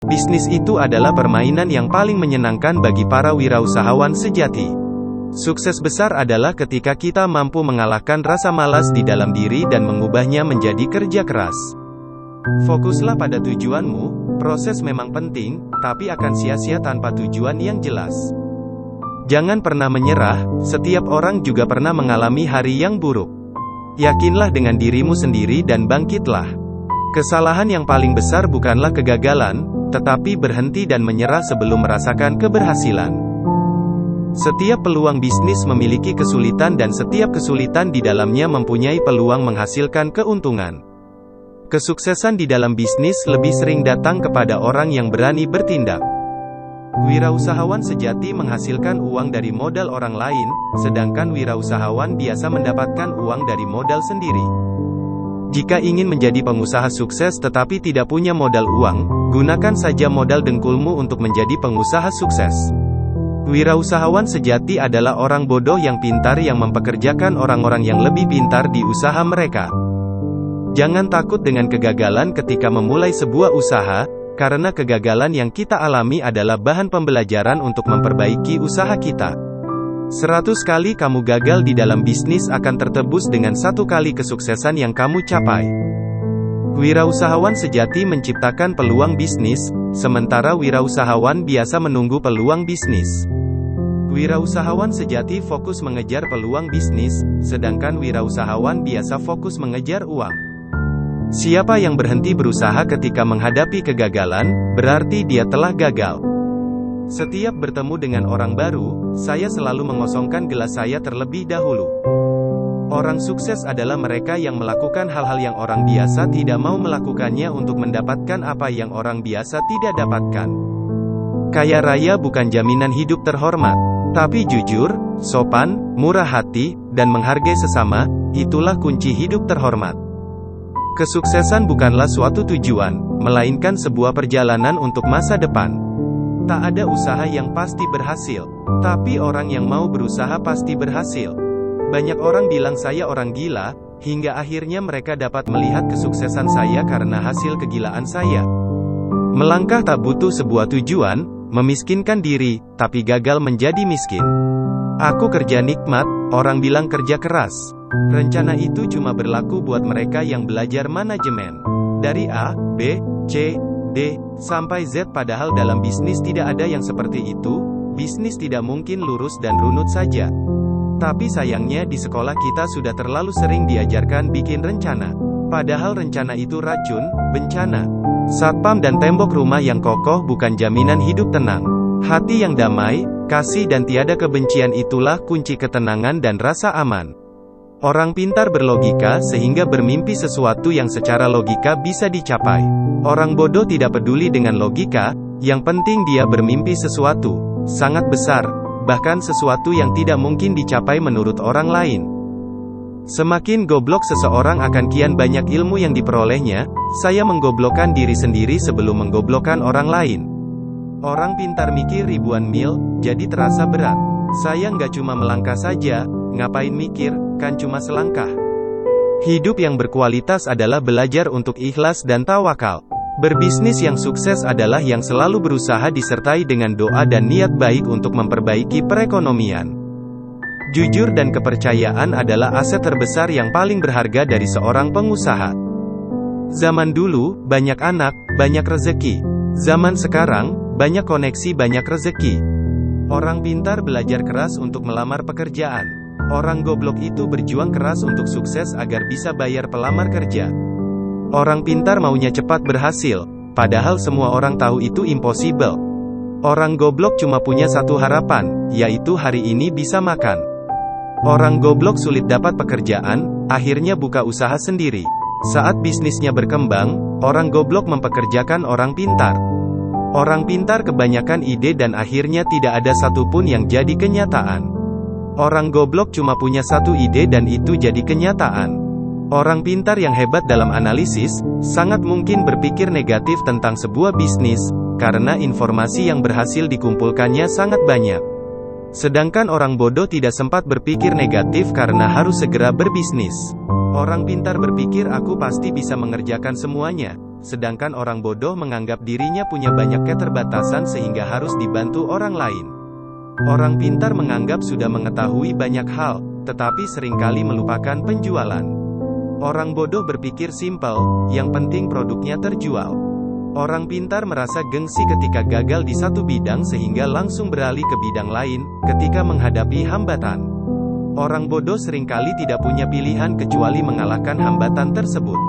Bisnis itu adalah permainan yang paling menyenangkan bagi para wirausahawan sejati. Sukses besar adalah ketika kita mampu mengalahkan rasa malas di dalam diri dan mengubahnya menjadi kerja keras. Fokuslah pada tujuanmu. Proses memang penting, tapi akan sia-sia tanpa tujuan yang jelas. Jangan pernah menyerah. Setiap orang juga pernah mengalami hari yang buruk. Yakinlah dengan dirimu sendiri dan bangkitlah. Kesalahan yang paling besar bukanlah kegagalan, tetapi berhenti dan menyerah sebelum merasakan keberhasilan. Setiap peluang bisnis memiliki kesulitan dan setiap kesulitan di dalamnya mempunyai peluang menghasilkan keuntungan. Kesuksesan di dalam bisnis lebih sering datang kepada orang yang berani bertindak. Wirausahawan sejati menghasilkan uang dari modal orang lain, sedangkan wirausahawan biasa mendapatkan uang dari modal sendiri. Jika ingin menjadi pengusaha sukses tetapi tidak punya modal uang, gunakan saja modal dengkulmu untuk menjadi pengusaha sukses. Wirausahawan sejati adalah orang bodoh yang pintar yang mempekerjakan orang-orang yang lebih pintar di usaha mereka. Jangan takut dengan kegagalan ketika memulai sebuah usaha, karena kegagalan yang kita alami adalah bahan pembelajaran untuk memperbaiki usaha kita. 100 kali kamu gagal di dalam bisnis akan tertebus dengan 1 kali kesuksesan yang kamu capai. Wirausahawan sejati menciptakan peluang bisnis, sementara wirausahawan biasa menunggu peluang bisnis. Wirausahawan sejati fokus mengejar peluang bisnis, sedangkan wirausahawan biasa fokus mengejar uang. Siapa yang berhenti berusaha ketika menghadapi kegagalan, berarti dia telah gagal. Setiap bertemu dengan orang baru, saya selalu mengosongkan gelas saya terlebih dahulu. Orang sukses adalah mereka yang melakukan hal-hal yang orang biasa tidak mau melakukannya untuk mendapatkan apa yang orang biasa tidak dapatkan. Kaya raya bukan jaminan hidup terhormat, tapi jujur, sopan, murah hati, dan menghargai sesama, itulah kunci hidup terhormat. Kesuksesan bukanlah suatu tujuan, melainkan sebuah perjalanan untuk masa depan. Tak ada usaha yang pasti berhasil, tapi orang yang mau berusaha pasti berhasil. Banyak orang bilang saya orang gila, hingga akhirnya mereka dapat melihat kesuksesan saya karena hasil kegilaan saya. Melangkah tak butuh sebuah tujuan, memiskinkan diri, tapi gagal menjadi miskin. Aku kerja nikmat, orang bilang kerja keras. Rencana itu cuma berlaku buat mereka yang belajar manajemen. Dari A, B, C, D, sampai Z. Padahal dalam bisnis tidak ada yang seperti itu. Bisnis tidak mungkin lurus dan runut saja. Tapi sayangnya di sekolah kita sudah terlalu sering diajarkan bikin rencana. Padahal rencana itu racun, bencana. Satpam dan tembok rumah yang kokoh bukan jaminan hidup tenang. Hati yang damai, kasih dan tiada kebencian itulah kunci ketenangan dan rasa aman. Orang pintar berlogika sehingga bermimpi sesuatu yang secara logika bisa dicapai. Orang bodoh tidak peduli dengan logika, yang penting dia bermimpi sesuatu sangat besar, bahkan sesuatu yang tidak mungkin dicapai menurut orang lain. Semakin goblok seseorang akan kian banyak ilmu yang diperolehnya. Saya menggoblokkan diri sendiri sebelum menggoblokkan orang lain. Orang pintar mikir ribuan mil, jadi terasa berat. Saya nggak cuma melangkah saja, ngapain mikir, kan cuma selangkah. Hidup yang berkualitas adalah belajar untuk ikhlas dan tawakal. Berbisnis yang sukses adalah yang selalu berusaha disertai dengan doa dan niat baik untuk memperbaiki perekonomian. Jujur dan kepercayaan adalah aset terbesar yang paling berharga dari seorang pengusaha. Zaman dulu, banyak anak, banyak rezeki. Zaman sekarang, banyak koneksi, banyak rezeki. Orang pintar belajar keras untuk melamar pekerjaan. Orang goblok itu berjuang keras untuk sukses agar bisa bayar pelamar kerja. Orang pintar maunya cepat berhasil, padahal semua orang tahu itu impossible. Orang goblok cuma punya satu harapan, yaitu hari ini bisa makan. Orang goblok sulit dapat pekerjaan, akhirnya buka usaha sendiri. Saat bisnisnya berkembang, orang goblok mempekerjakan orang pintar. Orang pintar kebanyakan ide dan akhirnya tidak ada satupun yang jadi kenyataan. Orang goblok cuma punya satu ide dan itu jadi kenyataan. Orang pintar yang hebat dalam analisis, sangat mungkin berpikir negatif tentang sebuah bisnis, karena informasi yang berhasil dikumpulkannya sangat banyak. Sedangkan orang bodoh tidak sempat berpikir negatif karena harus segera berbisnis. Orang pintar berpikir aku pasti bisa mengerjakan semuanya. Sedangkan orang bodoh menganggap dirinya punya banyak keterbatasan sehingga harus dibantu orang lain. Orang pintar menganggap sudah mengetahui banyak hal, tetapi seringkali melupakan penjualan. Orang bodoh berpikir simpel, yang penting produknya terjual. Orang pintar merasa gengsi ketika gagal di satu bidang sehingga langsung beralih ke bidang lain, ketika menghadapi hambatan. Orang bodoh seringkali tidak punya pilihan kecuali mengalahkan hambatan tersebut.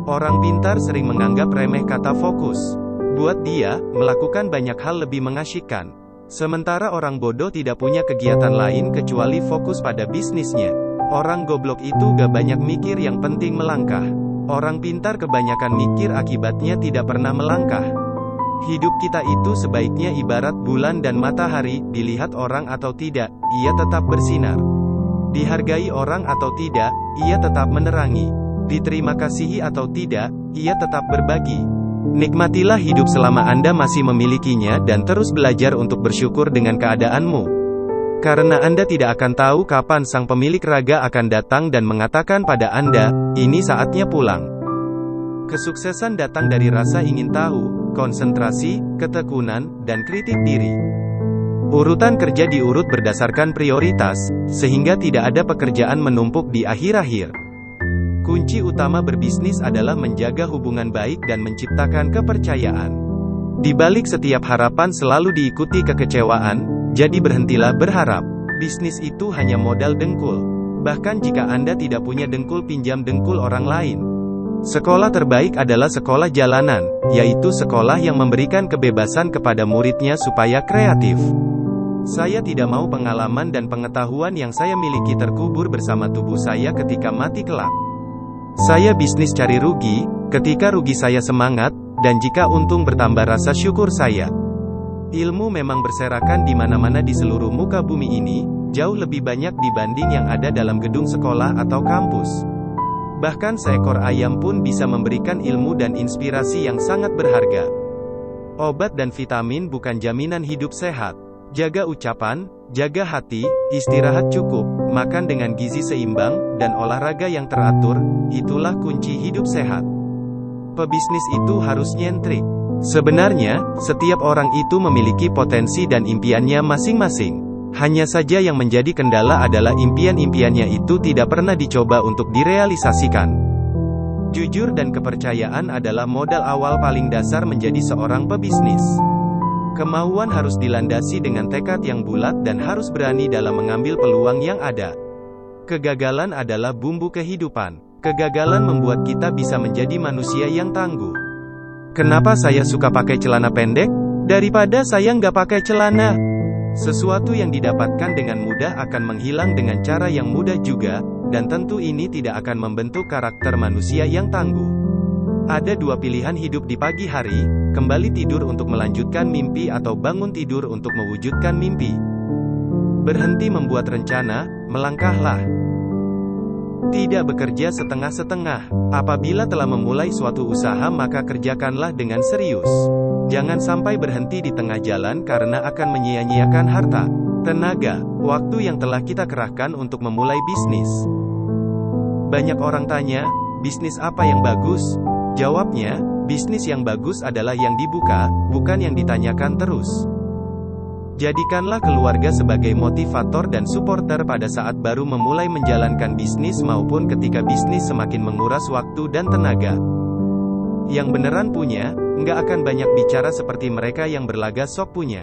Orang pintar sering menganggap remeh kata fokus. Buat dia, melakukan banyak hal lebih mengasyikkan. Sementara orang bodoh tidak punya kegiatan lain kecuali fokus pada bisnisnya. Orang goblok itu gak banyak mikir, yang penting melangkah. Orang pintar kebanyakan mikir, akibatnya tidak pernah melangkah. Hidup kita itu sebaiknya ibarat bulan dan matahari, dilihat orang atau tidak, ia tetap bersinar. Dihargai orang atau tidak, ia tetap menerangi. Diterima kasihi atau tidak, ia tetap berbagi. Nikmatilah hidup selama Anda masih memilikinya dan terus belajar untuk bersyukur dengan keadaanmu. Karena Anda tidak akan tahu kapan sang pemilik raga akan datang dan mengatakan pada Anda, ini saatnya pulang. Kesuksesan datang dari rasa ingin tahu, konsentrasi, ketekunan, dan kritik diri. Urutan kerja diurut berdasarkan prioritas, sehingga tidak ada pekerjaan menumpuk di akhir-akhir. Kunci utama berbisnis adalah menjaga hubungan baik dan menciptakan kepercayaan. Di balik setiap harapan selalu diikuti kekecewaan, jadi berhentilah berharap. Bisnis itu hanya modal dengkul. Bahkan jika Anda tidak punya dengkul, pinjam dengkul orang lain. Sekolah terbaik adalah sekolah jalanan, yaitu sekolah yang memberikan kebebasan kepada muridnya supaya kreatif. Saya tidak mau pengalaman dan pengetahuan yang saya miliki terkubur bersama tubuh saya ketika mati kelak. Saya bisnis cari rugi, ketika rugi saya semangat, dan jika untung bertambah rasa syukur saya. Ilmu memang berserakan di mana-mana di seluruh muka bumi ini, jauh lebih banyak dibanding yang ada dalam gedung sekolah atau kampus. Bahkan seekor ayam pun bisa memberikan ilmu dan inspirasi yang sangat berharga. Obat dan vitamin bukan jaminan hidup sehat. Jaga ucapan, jaga hati, istirahat cukup, makan dengan gizi seimbang, dan olahraga yang teratur, itulah kunci hidup sehat. Pebisnis itu harus nyentrik. Sebenarnya, setiap orang itu memiliki potensi dan impiannya masing-masing. Hanya saja yang menjadi kendala adalah impian-impiannya itu tidak pernah dicoba untuk direalisasikan. Jujur dan kepercayaan adalah modal awal paling dasar menjadi seorang pebisnis. Kemauan harus dilandasi dengan tekad yang bulat dan harus berani dalam mengambil peluang yang ada. Kegagalan adalah bumbu kehidupan. Kegagalan membuat kita bisa menjadi manusia yang tangguh. Kenapa saya suka pakai celana pendek? Daripada saya nggak pakai celana. Sesuatu yang didapatkan dengan mudah akan menghilang dengan cara yang mudah juga, dan tentu ini tidak akan membentuk karakter manusia yang tangguh. Ada dua pilihan hidup di pagi hari, kembali tidur untuk melanjutkan mimpi atau bangun tidur untuk mewujudkan mimpi. Berhenti membuat rencana, melangkahlah. Tidak bekerja setengah-setengah. Apabila telah memulai suatu usaha maka kerjakanlah dengan serius. Jangan sampai berhenti di tengah jalan karena akan menyia-nyiakan harta, tenaga, waktu yang telah kita kerahkan untuk memulai bisnis. Banyak orang tanya, bisnis apa yang bagus? Jawabnya, bisnis yang bagus adalah yang dibuka, bukan yang ditanyakan terus. Jadikanlah keluarga sebagai motivator dan supporter pada saat baru memulai menjalankan bisnis maupun ketika bisnis semakin menguras waktu dan tenaga. Yang beneran punya, nggak akan banyak bicara seperti mereka yang berlagak sok punya.